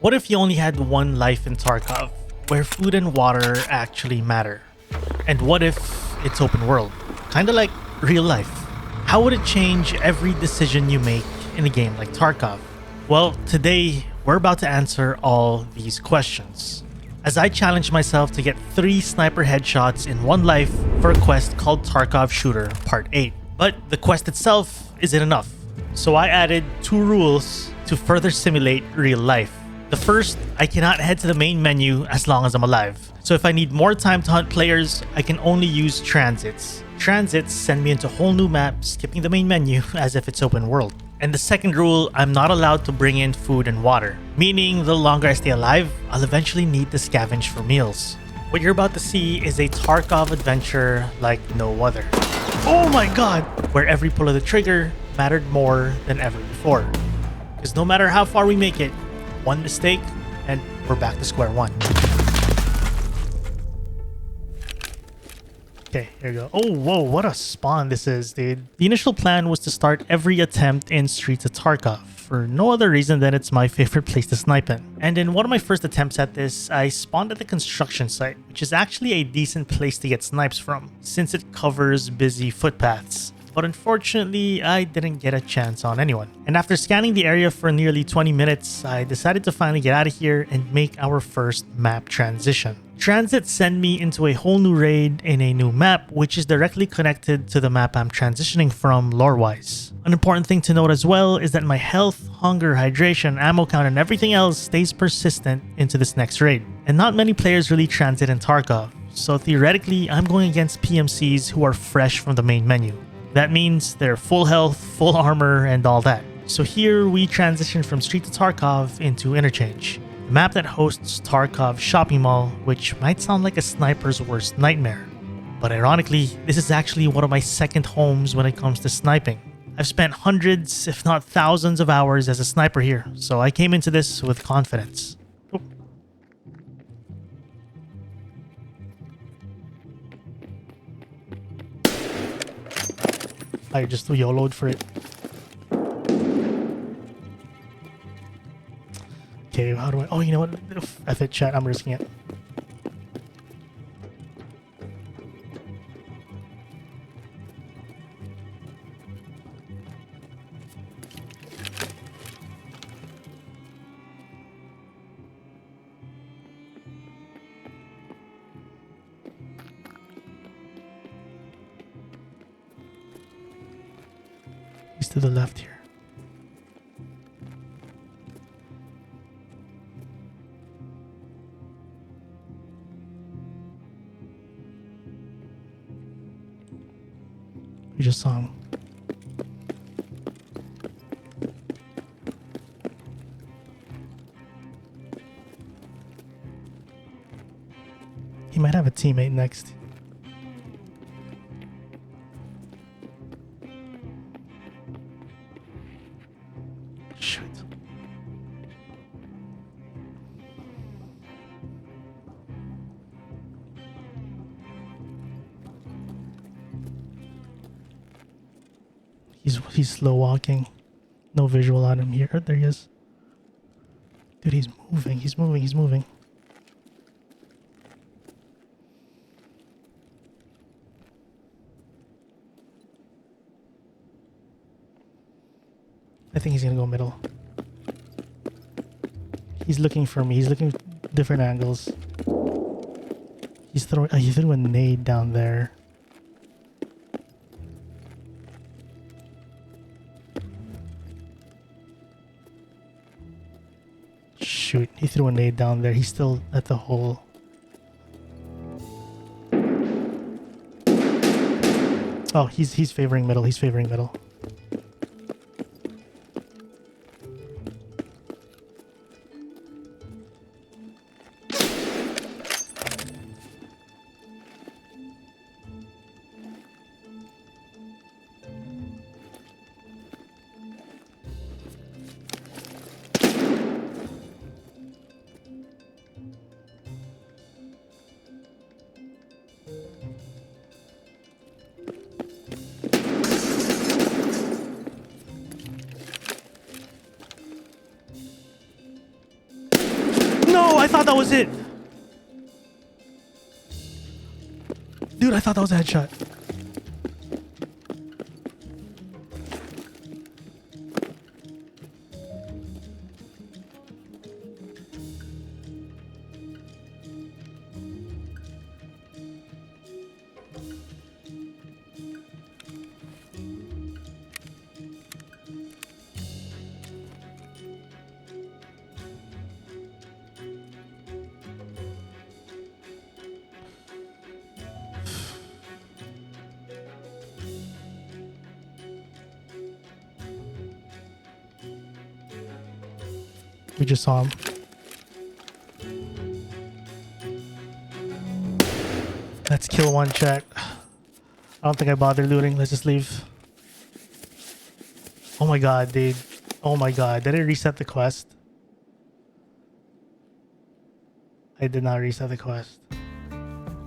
What if you only had one life in Tarkov, where food and water actually matter? And what if it's open world? Kinda like real life. How would it change every decision you make in a game like Tarkov? Well, today we're about to answer all these questions, as I challenge myself to get 3 sniper headshots in one life for a quest called Tarkov Shooter Part 8. But the quest itself isn't enough, so I added 2 rules to further simulate real life. The first, I cannot head to the main menu as long as I'm alive. So if I need more time to hunt players, I can only use transits. Transits send me into a whole new map, skipping the main menu as if it's open world. And the second rule, I'm not allowed to bring in food and water, meaning the longer I stay alive, I'll eventually need to scavenge for meals. What you're about to see is a Tarkov adventure like no other. Oh my god! Where every pull of the trigger mattered more than ever before. Because no matter how far we make it, one mistake and we're back to square one. Okay, here we go. Oh, whoa, what a spawn this is, dude. The initial plan was to start every attempt in Streets of Tarkov, for no other reason than it's my favorite place to snipe in. And in one of my first attempts at this, I spawned at the construction site, which is actually a decent place to get snipes from, since it covers busy footpaths. But unfortunately, I didn't get a chance on anyone. And after scanning the area for nearly 20 minutes, I decided to finally get out of here and make our first map transition. Transits send me into a whole new raid in a new map, which is directly connected to the map I'm transitioning from lore-wise. An important thing to note as well is that my health, hunger, hydration, ammo count, and everything else stays persistent into this next raid. And not many players really transit in Tarkov, so theoretically, I'm going against PMCs who are fresh from the main menu. That means they're full health, full armor, and all that. So here we transition from Street to Tarkov into Interchange, the map that hosts Tarkov shopping mall, which might sound like a sniper's worst nightmare. But ironically, this is actually one of my second homes when it comes to sniping. I've spent hundreds, if not thousands of hours as a sniper here, so I came into this with confidence. Oh. I just YOLO'd for it. Okay, how do I... Oh, you know what? F it, chat. I'm risking it. He's to the left here. We just saw him. He might have a teammate next. Shoot. He's slow walking. No visual on him here. There he is. Dude, he's moving. He's moving. He's moving. I think he's gonna go middle. He's looking for me. He's looking different angles. He's throwing. He threw a nade down there. Shoot, he threw a nade down there. He's still at the hole. Oh, he's favoring middle. He's favoring middle. thought that was it. Dude, I thought that was a headshot. We just saw him. Let's kill one, chat. I don't think I bother looting. Let's just leave. Oh my god, dude. Oh my god. Did I reset the quest? I did not reset the quest.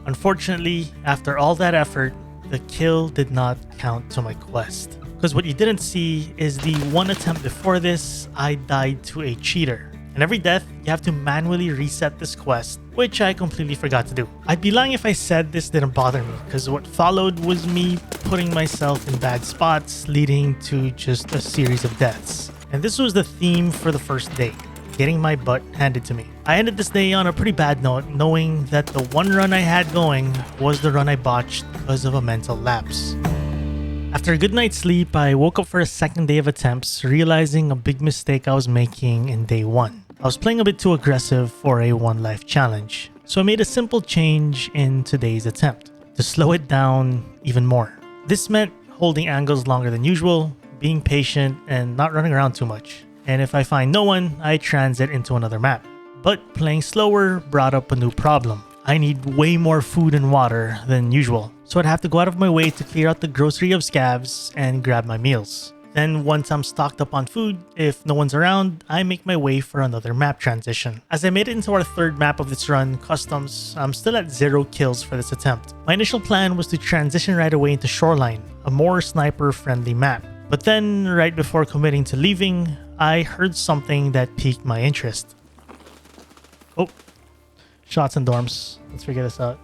Unfortunately, after all that effort, the kill did not count to my quest. Because what you didn't see is the one attempt before this, I died to a cheater. And every death, you have to manually reset this quest, which I completely forgot to do. I'd be lying if I said this didn't bother me, because what followed was me putting myself in bad spots, leading to just a series of deaths. And this was the theme for the first day, getting my butt handed to me. I ended this day on a pretty bad note, knowing that the one run I had going was the run I botched because of a mental lapse. After a good night's sleep, I woke up for a second day of attempts, realizing a big mistake I was making in day one. I was playing a bit too aggressive for a one life challenge, so I made a simple change in today's attempt to slow it down even more. This meant holding angles longer than usual, being patient, and not running around too much. And if I find no one, I transit into another map. But playing slower brought up a new problem. I need way more food and water than usual, so I'd have to go out of my way to clear out the grocery of scavs and grab my meals. Then once I'm stocked up on food, if no one's around, I make my way for another map transition. As I made it into our third map of this run, Customs, I'm still at 0 kills for this attempt. My initial plan was to transition right away into Shoreline, a more sniper-friendly map. But then, right before committing to leaving, I heard something that piqued my interest. Oh. Shots in dorms. Let's figure this out.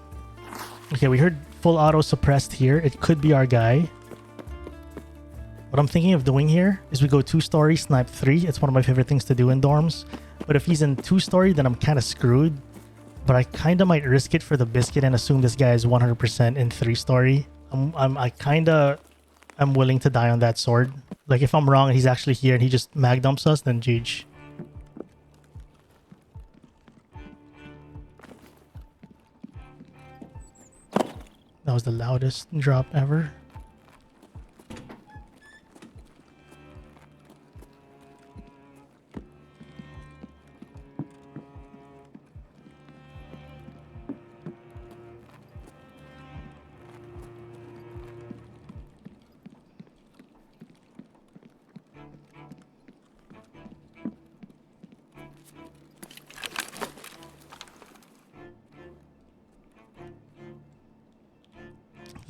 Okay, we heard full auto suppressed here. It could be our guy. What I'm thinking of doing here is we go 2-story, snipe 3. It's one of my favorite things to do in dorms. But if he's in 2-story, then I'm kind of screwed. But I kind of might risk it for the biscuit and assume this guy is 100% in 3-story. I'm willing to die on that sword. Like if I'm wrong and he's actually here and he just mag dumps us, then GG. That was the loudest drop ever.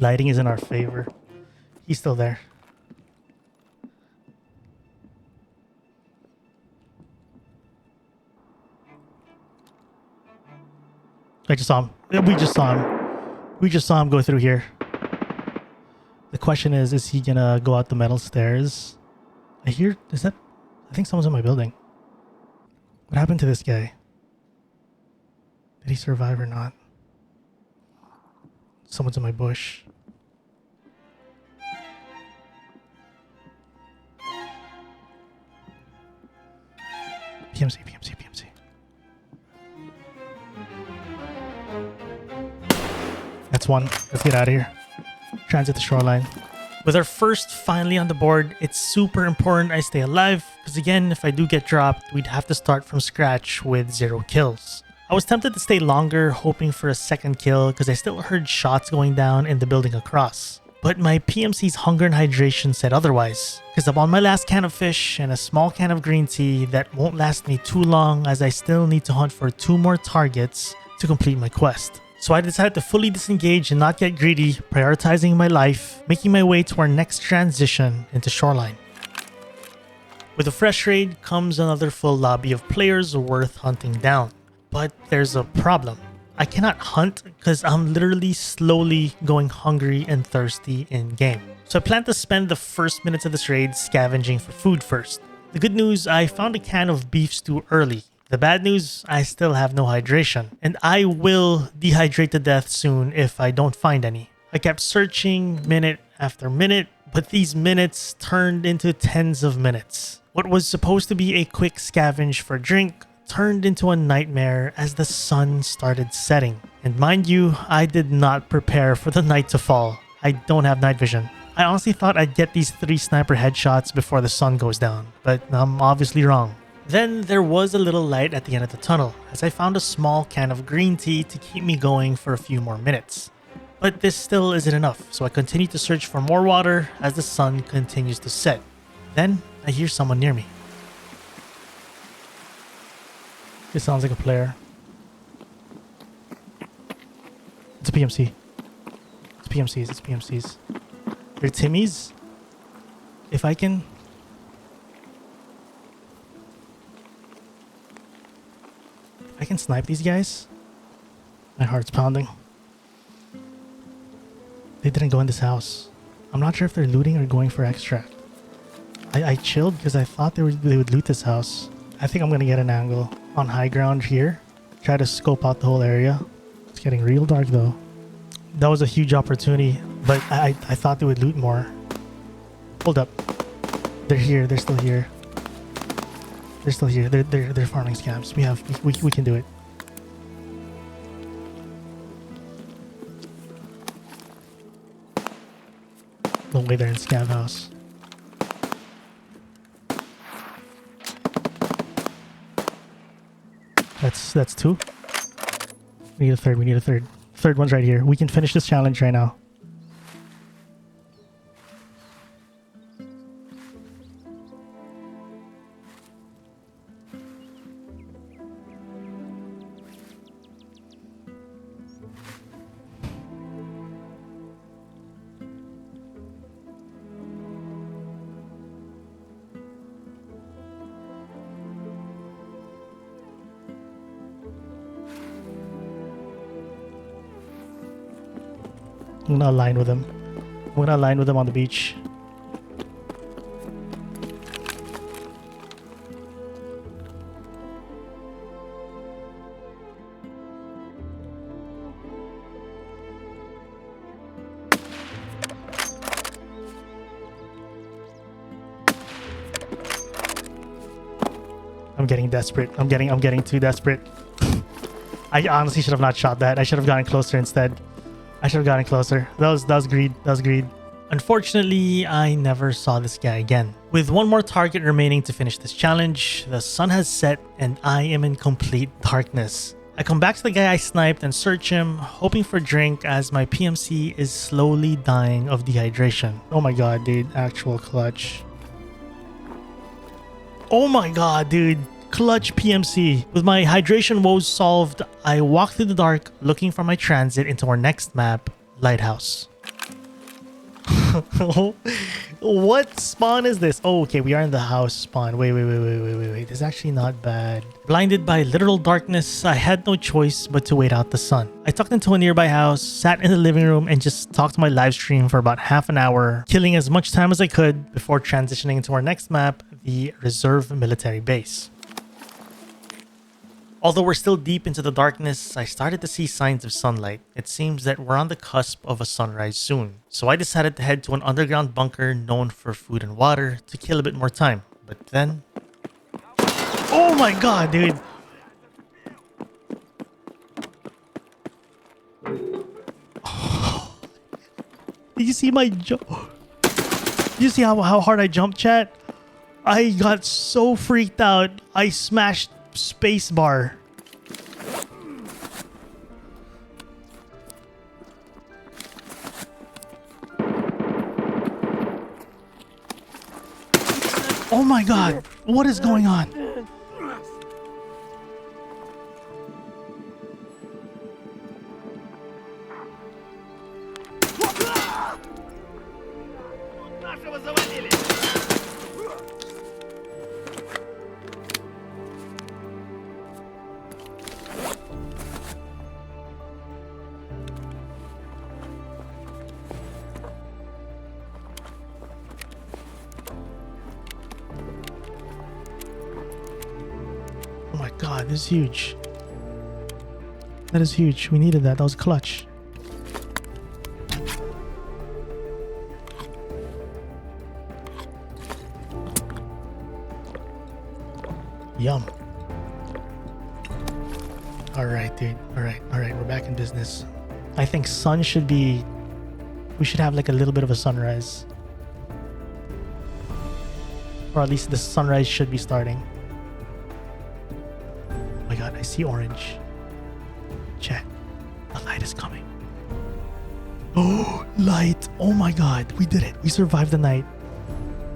Lighting is in our favor. He's still there. I just saw him. We just saw him. We just saw him go through here. The question is he gonna go out the metal stairs? I hear, I think someone's in my building. What happened to this guy? Did he survive or not? Someone's in my bush. PMC. That's one. Let's get out of here. Transit the shoreline. With our first finally on the board, it's super important I stay alive, because again, if I do get dropped, we'd have to start from scratch with 0 kills. I was tempted to stay longer, hoping for a second kill, because I still heard shots going down in the building across. But my PMC's hunger and hydration said otherwise, because I'm on my last can of fish and a small can of green tea that won't last me too long, as I still need to hunt for 2 more targets to complete my quest. So I decided to fully disengage and not get greedy, prioritizing my life, making my way to our next transition into Shoreline. With a fresh raid comes another full lobby of players worth hunting down. But there's a problem. I cannot hunt because I'm literally slowly going hungry and thirsty in game. So I plan to spend the first minutes of this raid scavenging for food first. The good news, I found a can of beef stew early. The bad news, I still have no hydration, and I will dehydrate to death soon if I don't find any. I kept searching minute after minute, but these minutes turned into tens of minutes. What was supposed to be a quick scavenge for drink turned into a nightmare as the sun started setting. And mind you, I did not prepare for the night to fall. I don't have night vision. I honestly thought I'd get these 3 sniper headshots before the sun goes down, but I'm obviously wrong. Then there was a little light at the end of the tunnel, as I found a small can of green tea to keep me going for a few more minutes. But this still isn't enough, so I continue to search for more water as the sun continues to set. Then I hear someone near me. This sounds like a player. It's a PMC. It's PMCs, it's PMCs. They're Timmy's. If I can... I can snipe these guys. My heart's pounding. They didn't go in this house. I'm not sure if they're looting or going for extract. I chilled because I thought they would loot this house. I think I'm gonna get an angle on high ground here. Try to scope out the whole area. It's getting real dark though. That was a huge opportunity, but I thought they would loot more. Hold up. They're here. They're still here. They're still here. They're farming scabs. We can do it. No way they're in scab house. That's 2. We need a third. We need a third. Third one's right here. We can finish this challenge right now. I'm gonna align with him. I'm gonna align with him on the beach. I'm getting desperate. I'm getting too desperate. I honestly should have not shot that. I should have gotten closer instead. I should have gotten closer. That was greed. That was greed. Unfortunately, I never saw this guy again. With one more target remaining to finish this challenge, the sun has set and I am in complete darkness. I come back to the guy I sniped and search him, hoping for a drink as my PMC is slowly dying of dehydration. Oh my god, dude. Actual clutch. Oh my god, dude. Clutch PMC. With my hydration woes solved, I walk through the dark looking for my transit into our next map, Lighthouse. What spawn is this? Oh, okay, we are in the house spawn. Wait. This is actually not bad. Blinded by literal darkness, I had no choice but to wait out the sun. I tucked into a nearby house, sat in the living room, and just talked to my live stream for about half an hour, killing as much time as I could before transitioning into our next map, the Reserve Military Base. Although we're still deep into the darkness, I started to see signs of sunlight. It seems that we're on the cusp of a sunrise soon. So I decided to head to an underground bunker known for food and water to kill a bit more time. But then... Oh my god, dude! Did you see my jump? Did you see how hard I jumped, chat? I got so freaked out, I smashed spacebar. Oh my god, what is going on? god, this is huge. That is huge. We needed that. That was clutch. Yum. Alright, dude. Alright. We're back in business. I think sun should be... We should have like a little bit of a sunrise. Or at least the sunrise should be starting. Oh my god, I see orange. Chat. The light is coming. Oh, light. Oh my god. We did it. We survived the night.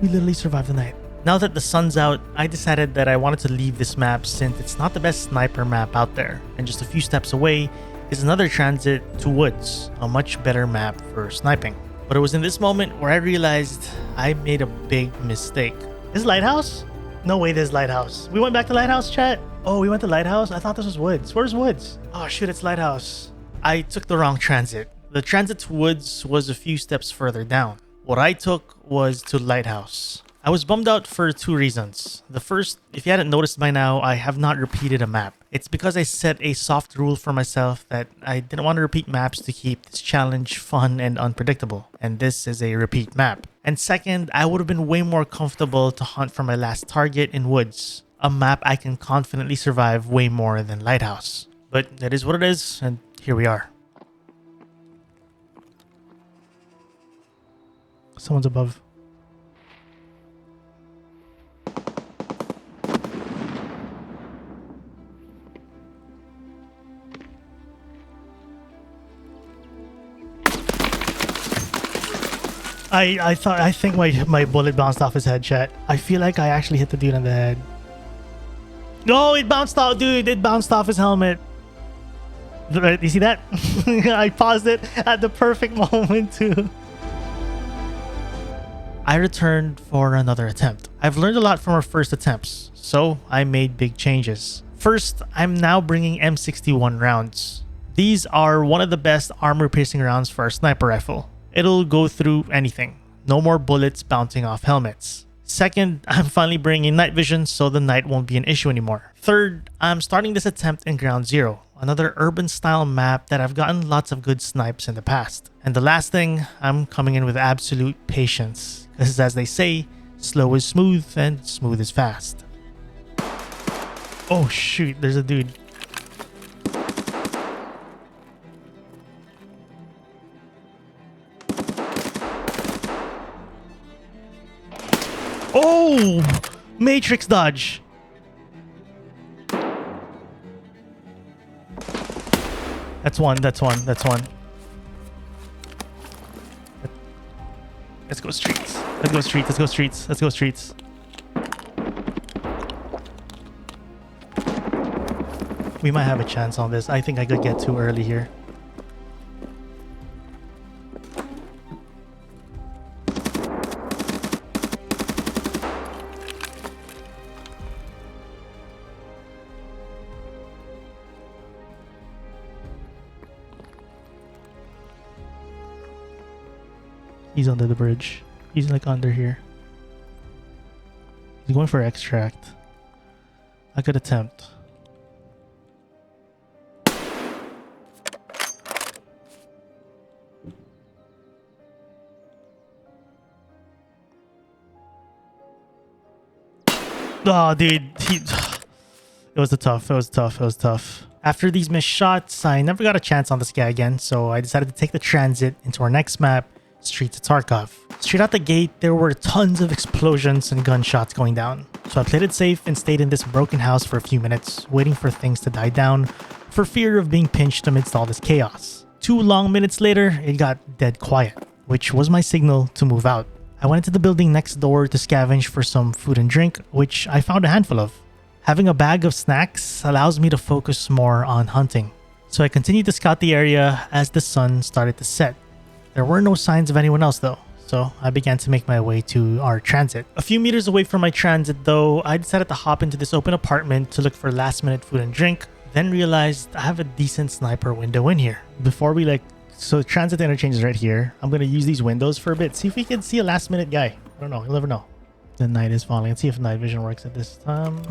We literally survived the night. Now that the sun's out, I decided that I wanted to leave this map since it's not the best sniper map out there. And just a few steps away is another transit to woods, a much better map for sniping. But it was in this moment where I realized I made a big mistake. Is Lighthouse? No way there's Lighthouse. We went back to Lighthouse, chat? Oh, we went to Lighthouse? I thought this was Woods. Where's Woods? Oh shoot, it's Lighthouse. I took the wrong transit. The transit to Woods was a few steps further down. What I took was to Lighthouse. I was bummed out for two reasons. The first, if you hadn't noticed by now, I have not repeated a map. It's because I set a soft rule for myself that I didn't want to repeat maps to keep this challenge fun and unpredictable. And this is a repeat map. And second, I would have been way more comfortable to hunt for my last target in Woods. A map I can confidently survive way more than Lighthouse. But it is what it is, and here we are. Someone's above. I think my bullet bounced off his head, chat. I feel like I actually hit the dude on the head. No, it bounced out, dude. It bounced off his helmet. You see that? I paused it at the perfect moment too. I returned for another attempt. I've learned a lot from our first attempts, so I made big changes. First, I'm now bringing M61 rounds. These are one of the best armor-piercing rounds for our sniper rifle. It'll go through anything. No more bullets bouncing off helmets. Second, I'm finally bringing night vision so the night won't be an issue anymore. Third, I'm starting this attempt in Ground Zero, another urban style map that I've gotten lots of good snipes in the past. And the last thing, I'm coming in with absolute patience. Because as they say, slow is smooth and smooth is fast. Oh shoot, there's a dude. Oh! Matrix dodge. That's one. Let's go streets. Let's go streets. We might have a chance on this. I think I could get too early here. He's under the bridge. He's like under here. He's going for extract. I could attempt. Oh, dude. It was tough. After these missed shots, I never got a chance on this guy again, so I decided to take the transit into our next map, Streets of Tarkov. Straight out the gate, there were tons of explosions and gunshots going down. So I played it safe and stayed in this broken house for a few minutes, waiting for things to die down, for fear of being pinched amidst all this chaos. 2 long minutes later, it got dead quiet, which was my signal to move out. I went into the building next door to scavenge for some food and drink, which I found a handful of. Having a bag of snacks allows me to focus more on hunting. So I continued to scout the area as the sun started to set. There were no signs of anyone else though, so I began to make my way to our transit. A few meters away from my transit though, I decided to hop into this open apartment to look for last minute food and drink, then realized I have a decent sniper window in here. Before we so transit interchange is right here. I'm gonna use these windows for a bit, see if we can see a last minute guy. I don't know, you'll never know. The night is falling. Let's see if night vision works at this time.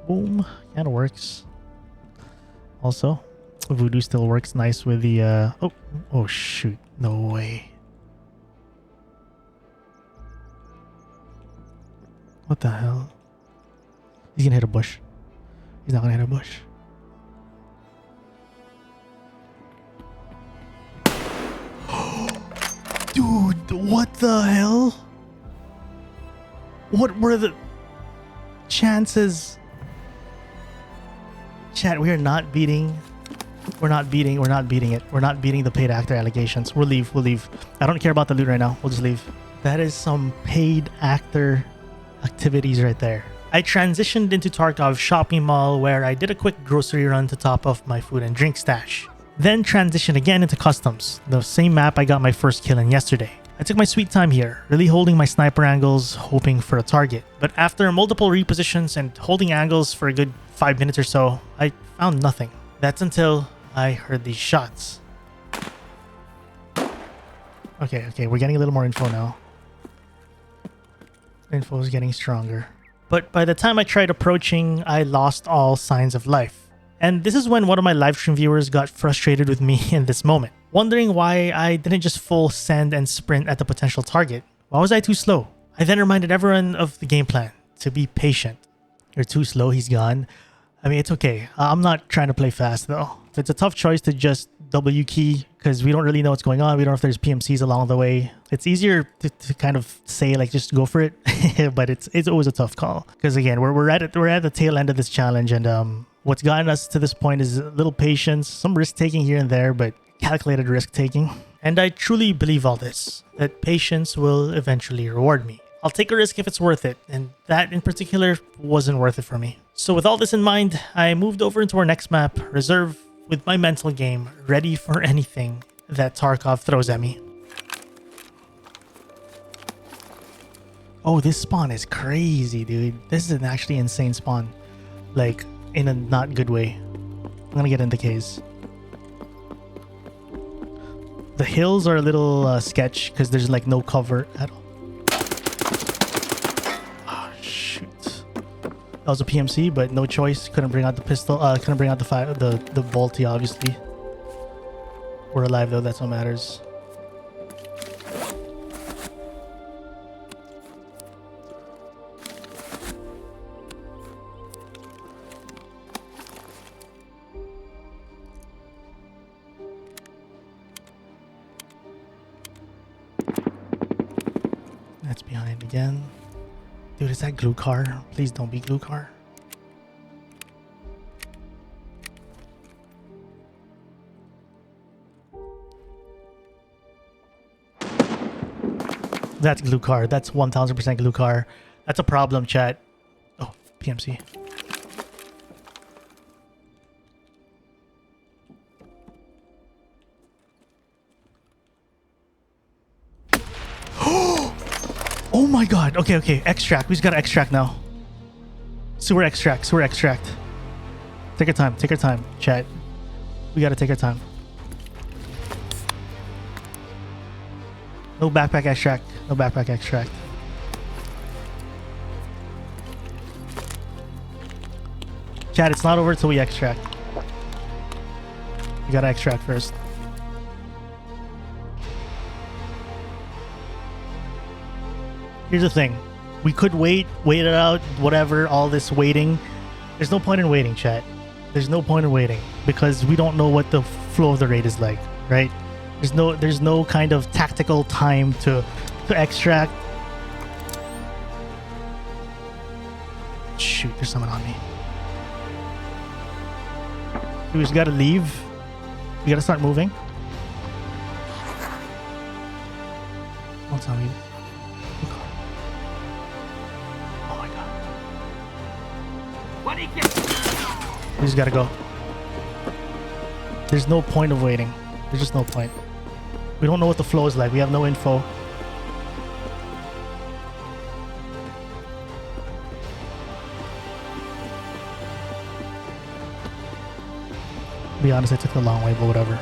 Boom. Kind of works. Also, Voodoo still works nice with the oh shoot. No way. What the hell? He's gonna hit a bush. He's not gonna hit a bush. Dude, what the hell? What were the chances? Chat, we are not beating. We're not beating it. We're not beating the paid actor allegations. We'll leave. I don't care about the loot right now. We'll just leave. That is some paid actor activities right there. I transitioned into Tarkov shopping mall where I did a quick grocery run to top off my food and drink stash. Then transitioned again into customs, the same map I got my first kill in yesterday. I took my sweet time here, really holding my sniper angles, hoping for a target. But after multiple repositions and holding angles for a good 5 minutes or so, I found nothing. That's until I heard these shots. Okay, we're getting a little more info now. Info is getting stronger. But by the time I tried approaching, I lost all signs of life. And this is when one of my livestream viewers got frustrated with me in this moment, wondering why I didn't just full send and sprint at the potential target. Why was I too slow? I then reminded everyone of the game plan, to be patient. You're too slow, he's gone. I mean, it's okay. I'm not trying to play fast though. It's a tough choice to just W key because we don't really know what's going on. We don't know if there's PMCs along the way. It's easier to kind of say like just go for it, but it's always a tough call because again we're at the tail end of this challenge, and what's gotten us to this point is a little patience, some risk taking here and there, but calculated risk taking. And I truly believe all this, that patience will eventually reward me. I'll take a risk if it's worth it, and that in particular wasn't worth it for me. So with all this in mind, I moved over into our next map, Reserve, with my mental game ready for anything that Tarkov throws at me. Oh, this spawn is crazy, dude. This is an actually insane spawn. Like, in a not good way. I'm gonna get in the case. The hills are a little sketch because there's like no cover at all. Oh, shoot. That was a PMC, but no choice. Couldn't bring out the pistol. Couldn't bring out the bolty, obviously. We're alive though, that's what matters. That's behind again. Dude, is that glue car? Please don't be glue car. That's glue car. That's 1000% glue car. That's a problem, chat. Oh, PMC. Oh my god. Okay. Extract. We just gotta extract now. Sewer extract. Take our time, chat. We gotta take our time. No backpack extract. Chat, it's not over until we extract. We gotta extract first. Here's the thing. We could wait it out, whatever, all this waiting. There's no point in waiting, chat. There's no point in waiting because we don't know what the flow of the raid is like, right? There's no kind of tactical time to extract. Shoot, there's someone on me. We just gotta leave. We gotta start moving. Don't tell me. Oh my god. We just gotta go. There's no point of waiting. There's just no point. We don't know what the flow is like. We have no info. To be honest, I took the long way, but whatever.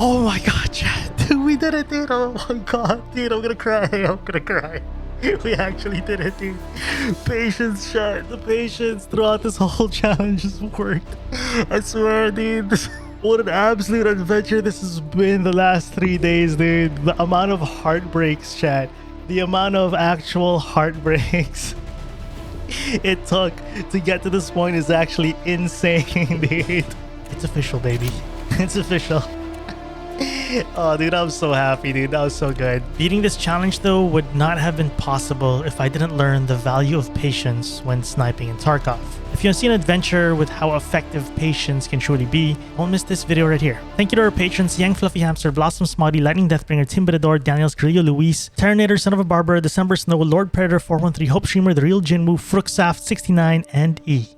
Oh my god, chat. Dude, we did it, dude. Oh my god, dude. I'm gonna cry. I'm gonna cry. We actually did it, dude. Patience, chat. The patience throughout this whole challenge has worked. I swear, dude. What an absolute adventure this has been the last 3 days, dude. The amount of heartbreaks, chat. The amount of actual heartbreaks it took to get to this point is actually insane, dude. It's official, baby. It's official. Oh, dude, I'm so happy, dude. That was so good. Beating this challenge, though, would not have been possible if I didn't learn the value of patience when sniping in Tarkov. If you want to see an adventure with how effective patience can truly be, don't miss this video right here. Thank you to our patrons, Yang Fluffy Hamster, Blossom Smoddy, Lightning Deathbringer, Timbadador, Daniels, Grillo Luis, Terminator, Son of a Barber, December Snow, Lord Predator 413, Hope Streamer, The Real Jinwoo, Fruxaft 69, and E.